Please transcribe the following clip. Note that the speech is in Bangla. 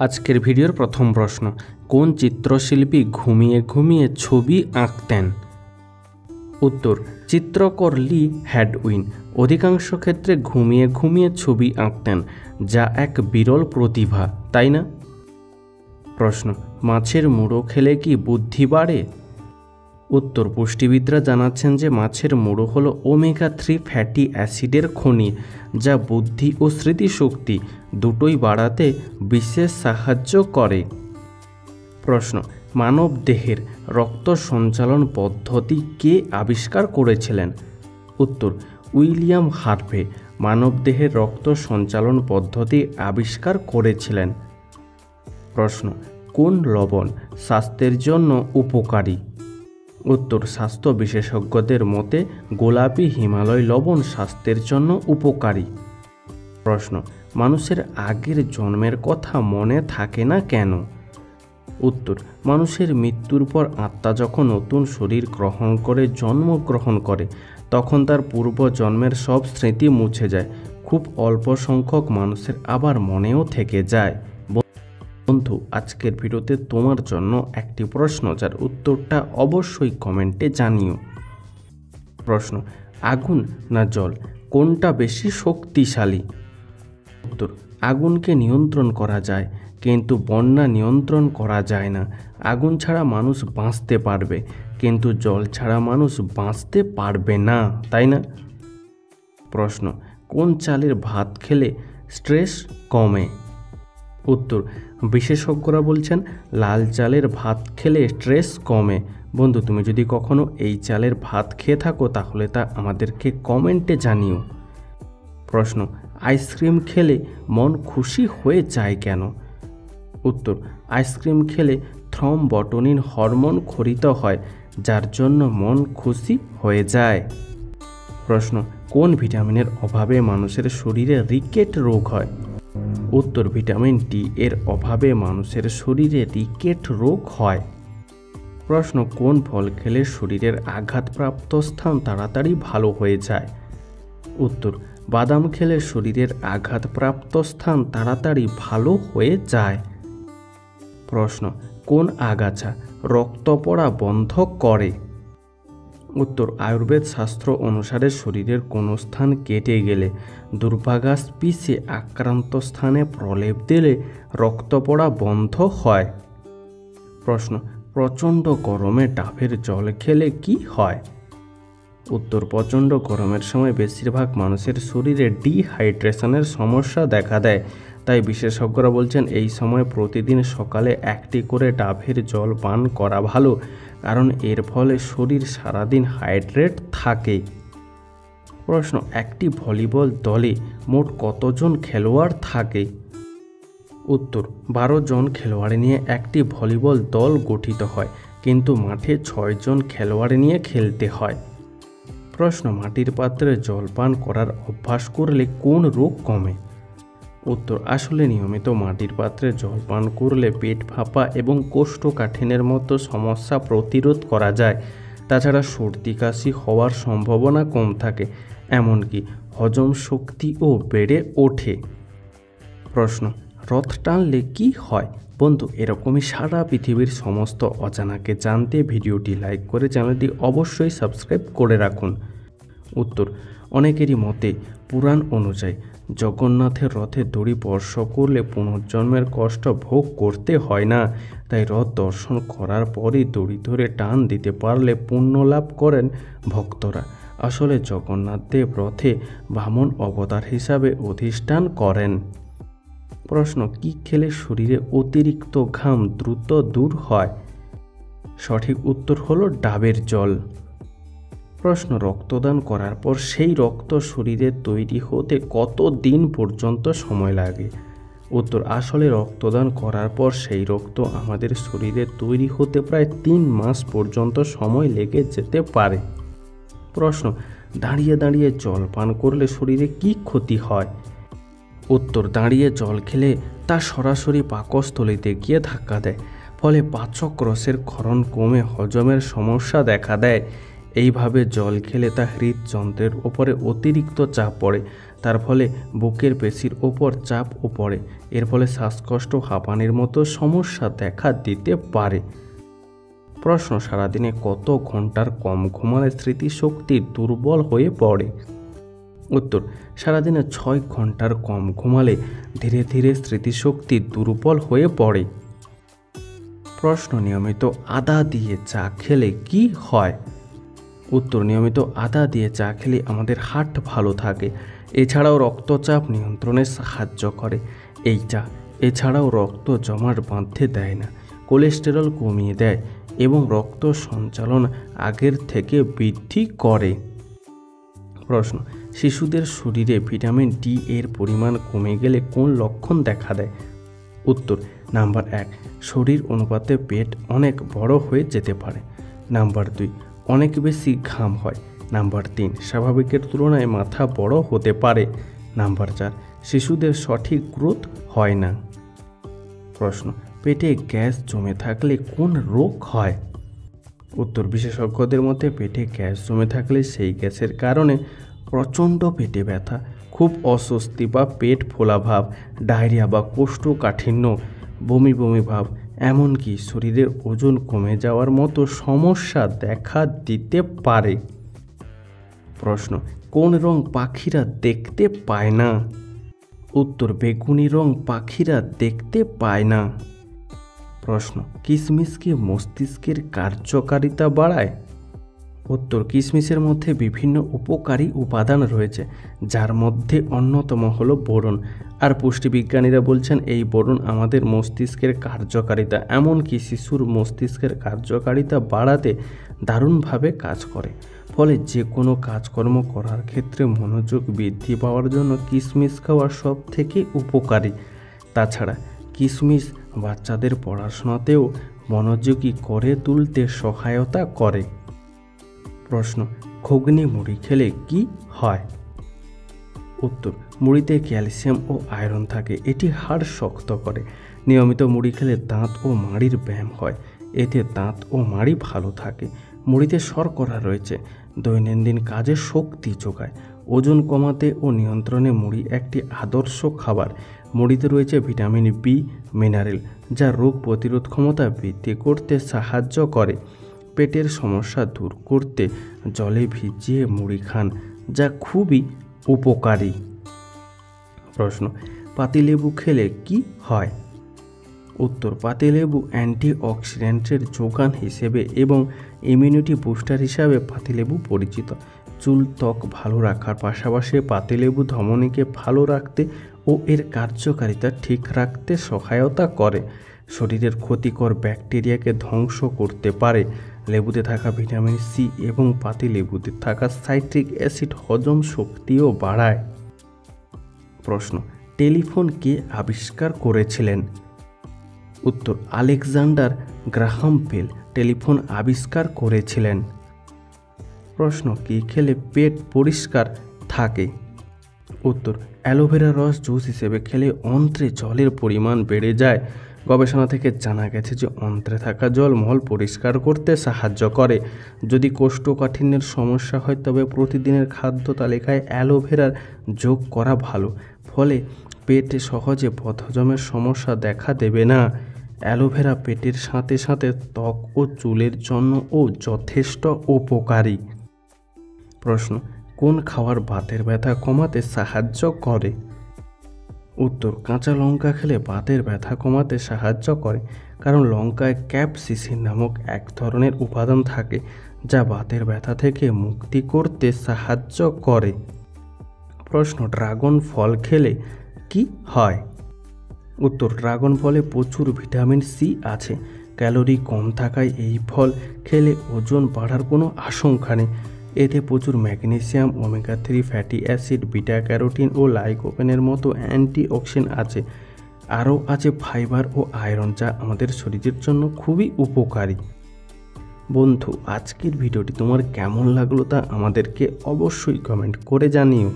আজকের ভিডিওর প্রথম প্রশ্ন, কোন চিত্রশিল্পী ঘুমিয়ে ঘুমিয়ে ছবি আঁকতেন? উত্তর, চিত্রকর লি হ্যাডউইন অধিকাংশ ক্ষেত্রে ঘুমিয়ে ঘুমিয়ে ছবি আঁকতেন, যা এক বিরল প্রতিভা, তাই না? প্রশ্ন, মাছের মুড়ো খেলে কি বুদ্ধি বাড়ে? উত্তর, পুষ্টিবিদরা জানাচ্ছেন যে মাছের মুড়ো হলো ওমেগা-3 ফ্যাটি অ্যাসিডের খনি, যা বুদ্ধি ও স্মৃতিশক্তি দুটোই বাড়াতে বিশেষ সাহায্য করে। প্রশ্ন, মানব দেহের রক্ত সঞ্চালন পদ্ধতি কে আবিষ্কার করেছিলেন? উত্তর, উইলিয়াম হার্ভে মানবদেহের রক্ত সঞ্চালন পদ্ধতি আবিষ্কার করেছিলেন। প্রশ্ন, কোন লবণ স্বাস্থ্যের জন্য উপকারী? উত্তর, স্বাস্থ্য বিশেষজ্ঞদের মতে গোলাপি হিমালয় লবণ স্বাস্থ্যের জন্য উপকারী। প্রশ্ন, মানুষের আগের জন্মের কথা মনে থাকে না কেন? উত্তর, মানুষের মৃত্যুর পর আত্মা যখন নতুন শরীর গ্রহণ করে জন্মগ্রহণ করে তখন তার পূর্ব জন্মের সব স্মৃতি মুছে যায়। খুব অল্প সংখ্যক মানুষের আবার মনেও থেকে যায়। বন্ধু, আজকের ভিডিওতে তোমার জন্য একটি প্রশ্ন, যার উত্তরটা অবশ্যই কমেন্টে জানিও। প্রশ্ন, আগুন না জল, কোনটা বেশি শক্তিশালী? উত্তর, আগুনকে নিয়ন্ত্রণ করা যায়, কিন্তু বন্যা নিয়ন্ত্রণ করা যায় না। আগুন ছাড়া মানুষ বাঁচতে পারবে, কিন্তু জল ছাড়া মানুষ বাঁচতে পারবে না, তাই না? প্রশ্ন, কোন চালের ভাত খেলে স্ট্রেস কমে? উত্তর, বিশেষজ্ঞরা বলছেন লাল চালের ভাত খেলে স্ট্রেস কমে। বন্ধু, তুমি যদি কখনো এই চালের ভাত খেয়ে থাকো তাহলে তা আমাদেরকে কমেন্টে জানিও। প্রশ্ন, আইসক্রিম খেলে মন খুশি হয়ে যায় কেন? উত্তর, আইসক্রিম খেলে থ্রম্বোটিনিন হরমোন ক্ষরিত হয়, যার জন্য মন খুশি হয়ে যায়। প্রশ্ন, কোন ভিটামিনের অভাবে মানুষের শরীরে রিকেট রোগ হয়? উত্তর, ভিটামিন ডি এর অভাবে মানুষের শরীরে রিকেট রোগ হয়। প্রশ্ন, কোন ফল খেলে শরীরের আঘাতপ্রাপ্ত স্থান তাড়াতাড়ি ভালো হয়ে যায়? উত্তর, বাদাম খেলে শরীরের আঘাতপ্রাপ্ত স্থান তাড়াতাড়ি ভালো হয়ে যায়। প্রশ্ন, কোন আগাছা রক্ত পড়া বন্ধ করে? উত্তর, আয়ুর্বেদ শাস্ত্র অনুসারে শরীরের কোনো স্থান কেটে গেলে দুর্বাঘাস পিষে আক্রান্ত স্থানে প্রলেপ দিলে রক্ত পড়া বন্ধ হয়। প্রশ্ন, প্রচণ্ড গরমে ডাবের জল খেলে কি হয়? উত্তর, প্রচণ্ড গরমের সময় বেশিরভাগ মানুষের শরীরে ডিহাইড্রেশনের সমস্যা দেখা দেয়, তাই বিশেষজ্ঞরা বলছেন এই সময় প্রতিদিন সকালে একটি করে ডাবের জল পান করা ভালো, কারণ এর ফলে শরীর সারাদিন হাইড্রেট থাকে। প্রশ্ন, একটি ভলিবল দলে মোট কতজন খেলোয়াড় থাকে? উত্তর, 12 জন খেলোয়াড় নিয়ে একটি ভলিবল দল গঠিত হয়, কিন্তু মাঠে 6 জন খেলোয়াড় নিয়ে খেলতে হয়। প্রশ্ন, মাটির পাত্রে জল পান করার অভ্যাস করলে কোন রোগ কমে? উত্তর, আসলে নিয়মিত মাটির পাত্রে জল পান করলে পেট ফাঁপা এবং কোষ্ঠকাঠিন্যের মতো সমস্যা প্রতিরোধ করা যায়। তাছাড়া সর্দি কাশি হওয়ার সম্ভাবনা কম থাকে, এমনকি হজম শক্তিও বেড়ে ওঠে। প্রশ্ন, রথ টানলে কি হয়? বন্ধু, এরকমই সারা পৃথিবীর সমস্ত অজানাকে জানতে ভিডিওটি লাইক করে চ্যানেলটি অবশ্যই সাবস্ক্রাইব করে রাখুন। উত্তর, অনেকেরই মতে পুরাণ অনুযায়ী জগন্নাথের রথে দড়ি স্পর্শ করলে পুনর্জন্মের কষ্ট ভোগ করতে হয় না, তাই রথ দর্শন করার পরই দড়ি ধরে টান দিতে পারলে পুণ্য লাভ করেন ভক্তরা। আসলে জগন্নাথ দেব রথে বামন অবতার হিসাবে অধিষ্ঠান করেন। প্রশ্ন, কি খেলে শরীরে অতিরিক্ত ঘাম দ্রুত দূর হয়? সঠিক উত্তর হলো ডাবের জল। প্রশ্ন, রক্তদান করার পর সেই রক্ত শরীরে তৈরি হতে কত দিন পর্যন্ত সময় লাগে? উত্তর, আসলে রক্তদান করার পর সেই রক্ত আমাদের শরীরে তৈরি হতে প্রায় 3 মাস পর্যন্ত সময় লেগে যেতে পারে। প্রশ্ন, দাঁড়িয়ে দাঁড়িয়ে জল পান করলে শরীরে কি ক্ষতি হয়? উত্তর, দাঁড়িয়ে জল খেলে তা সরাসরি পাকস্থলীতে গিয়ে ধাক্কা দেয়, ফলে পাচক রসের ক্ষরণ কমে হজমের সমস্যা দেখা দেয়। এইভাবে জল খেলে তা হৃদযন্ত্রের ওপরে অতিরিক্ত চাপ পড়ে, তার ফলে বুকের পেশির ওপর চাপও পড়ে। এর ফলে শ্বাসকষ্ট, হাঁপানির মতো সমস্যা দেখা দিতে পারে। প্রশ্ন, সারাদিনে কত ঘন্টার কম ঘুমালে স্মৃতিশক্তি দুর্বল হয়ে পড়ে? উত্তর, সারাদিনে 6 ঘন্টার কম ঘুমালে ধীরে ধীরে স্মৃতিশক্তি দুর্বল হয়ে পড়ে। প্রশ্ন, নিয়মিত আদা দিয়ে চা খেলে কি হয়? উত্তর, নিয়মিত আদা দিয়ে চা খেলে আমাদের হার্ট ভালো থাকে। এছাড়াও রক্তচাপ নিয়ন্ত্রণে সাহায্য করে এই চা। এছাড়াও রক্ত জমাট বাঁধতে দেয় না, কোলেস্টেরল কমিয়ে দেয় এবং রক্ত সঞ্চালন আগের থেকে বৃদ্ধি করে। প্রশ্ন, শিশুদের শরীরে ভিটামিন ডি এর পরিমাণ কমে গেলে কোন লক্ষণ দেখা দেয়? উত্তর, নাম্বার 1, শরীর অনুপাতে পেট অনেক বড় হয়ে যেতে পারে। নাম্বার 2, অনেক বেশি ঘাম হয়। নাম্বার 3, স্বাভাবিকের তুলনায় মাথা বড় হতে পারে। নাম্বার 4, শিশুদের সঠিক গ্রোথ হয় না। প্রশ্ন, পেটে গ্যাস জমে থাকলে কোন রোগ হয়? উত্তর, বিশেষজ্ঞদের মতে পেটে গ্যাস জমে থাকলে সেই গ্যাসের কারণে প্রচণ্ড পেটে ব্যথা, খুব অস্বস্তি বা পেট ফোলা ভাব, ডায়রিয়া বা কোষ্ঠকাঠিন্য, বমি বমি ভাব, এমনকি শরীরের ওজন কমে যাওয়ার মতো সমস্যা দেখা দিতে পারে। প্রশ্ন, কোন রং পাখিরা দেখতে পায় না? উত্তর, বেগুনি রং পাখিরা দেখতে পায় না। প্রশ্ন, কিশমিশ কি মস্তিষ্কের কার্যকারিতা বাড়ায়? উত্তর, কিশমিশের মধ্যে বিভিন্ন উপকারী উপাদান রয়েছে, যার মধ্যে অন্যতম হলো বোরন। আর পুষ্টিবিজ্ঞানীরা বলছেন এই বোরন আমাদের মস্তিষ্কের কার্যকারিতা, এমনকি শিশুর মস্তিষ্কের কার্যকারিতা বাড়াতে দারুণভাবে কাজ করে। ফলে যে কোনো কাজকর্ম করার ক্ষেত্রে মনোযোগ বৃদ্ধি পাওয়ার জন্য কিশমিশ খাওয়া সব থেকে উপকারী। তাছাড়া কিশমিশ বাচ্চাদের পড়াশোনাতেও মনোযোগী করে তুলতে সহায়তা করে। প্রশ্ন, ঘুগনি মুড়ি খেলে কি হয়? উত্তর, মুড়িতে ক্যালসিয়াম ও আয়রন থাকে, এটি হাড় শক্ত করে। নিয়মিত মুড়ি খেলে দাঁত ও মাড়ির ব্যায়াম হয়, এতে দাঁত ও মাড়ি ভালো থাকে। মুড়িতে শর্করা রয়েছে, দৈনন্দিন কাজে শক্তি যোগায়। ওজন কমাতে ও নিয়ন্ত্রণে মুড়ি একটি আদর্শ খাবার। মুড়িতে রয়েছে ভিটামিন বি, মিনারেল, যা রোগ প্রতিরোধ ক্ষমতা বৃদ্ধি করতে সাহায্য করে। পেটের সমস্যা দূর করতে জলে ভিজিয়ে মুড়ি খান, যা খুবই উপকারী। প্রশ্ন, পাতিলেবু খেলে কি হয়? উত্তর, পাতিলেবু অ্যান্টিঅক্সিডেন্টের যোগান হিসেবে এবং ইমিউনিটি বুস্টার হিসাবে পাতিলেবু পরিচিত। চুল, ত্বক ভালো রাখার পাশাপাশি পাতিলেবু ধমনীকে ভালো রাখতে ও এর কার্যকারিতা ঠিক রাখতে সহায়তা করে। শরীরের ক্ষতিকর ব্যাকটেরিয়াকে ধ্বংস করতে পারে। লেবুতে থাকা ভিটামিন সি এবং পাতিলেবুতে থাকা সাইট্রিক অ্যাসিড হজম শক্তিও বাড়ায়। প্রশ্ন, টেলিফোন কে আবিষ্কার করেছিলেন? উত্তর, আলেকজান্ডার গ্রাহাম বেল টেলিফোন আবিষ্কার করেছিলেন। প্রশ্ন, কি খেলে পেট পরিষ্কার থাকে? উত্তর, অ্যালোভেরা রস জুস হিসেবে খেলে অন্ত্রে জলের পরিমাণ বেড়ে যায়। গবেষণা থেকে জানা গেছে যে অন্ত্রে থাকা জল মল পরিষ্কার করতে সাহায্য করে। যদি কোষ্ঠকাঠিন্যের সমস্যা হয় তবে প্রতিদিনের খাদ্য তালিকায় অ্যালোভেরার যোগ করা ভালো। ফলে পেটে সহজে বদহজমের সমস্যা দেখা দেবে না। অ্যালোভেরা পেটের সাথে সাথে ত্বক ও চুলের জন্যও যথেষ্ট উপকারী। প্রশ্ন, কোন খাবার বাতের ব্যথা কমাতে সাহায্য করে? উত্তর, কাঁচা লঙ্কা খেলে বাতের ব্যথা কমাতে সাহায্য করে, কারণ লঙ্কায় ক্যাপসিসিন নামক এক ধরনের উপাদান থাকে যা বাতের ব্যথা থেকে মুক্তি করতে সাহায্য করে। প্রশ্ন, ড্রাগন ফল খেলে কি হয়? উত্তর, ড্রাগন ফলে প্রচুর ভিটামিন সি আছে। ক্যালোরি কম থাকায় এই ফল খেলে ওজন বাড়ার কোনো আশঙ্কা নেই। এতে প্রচুর magnesium, omega 3 fatty acid, beta carotene ও লাইকোপেনের মতো অ্যান্টিঅক্সিডেন্ট আছে। আরও আছে ফাইবার ও আয়রন, যা আমাদের শরীরের জন্য খুবই উপকারী। বন্ধু, আজকের ভিডিওটি তোমার কেমন লাগলো তা আমাদেরকে অবশ্যই কমেন্ট করে জানিও।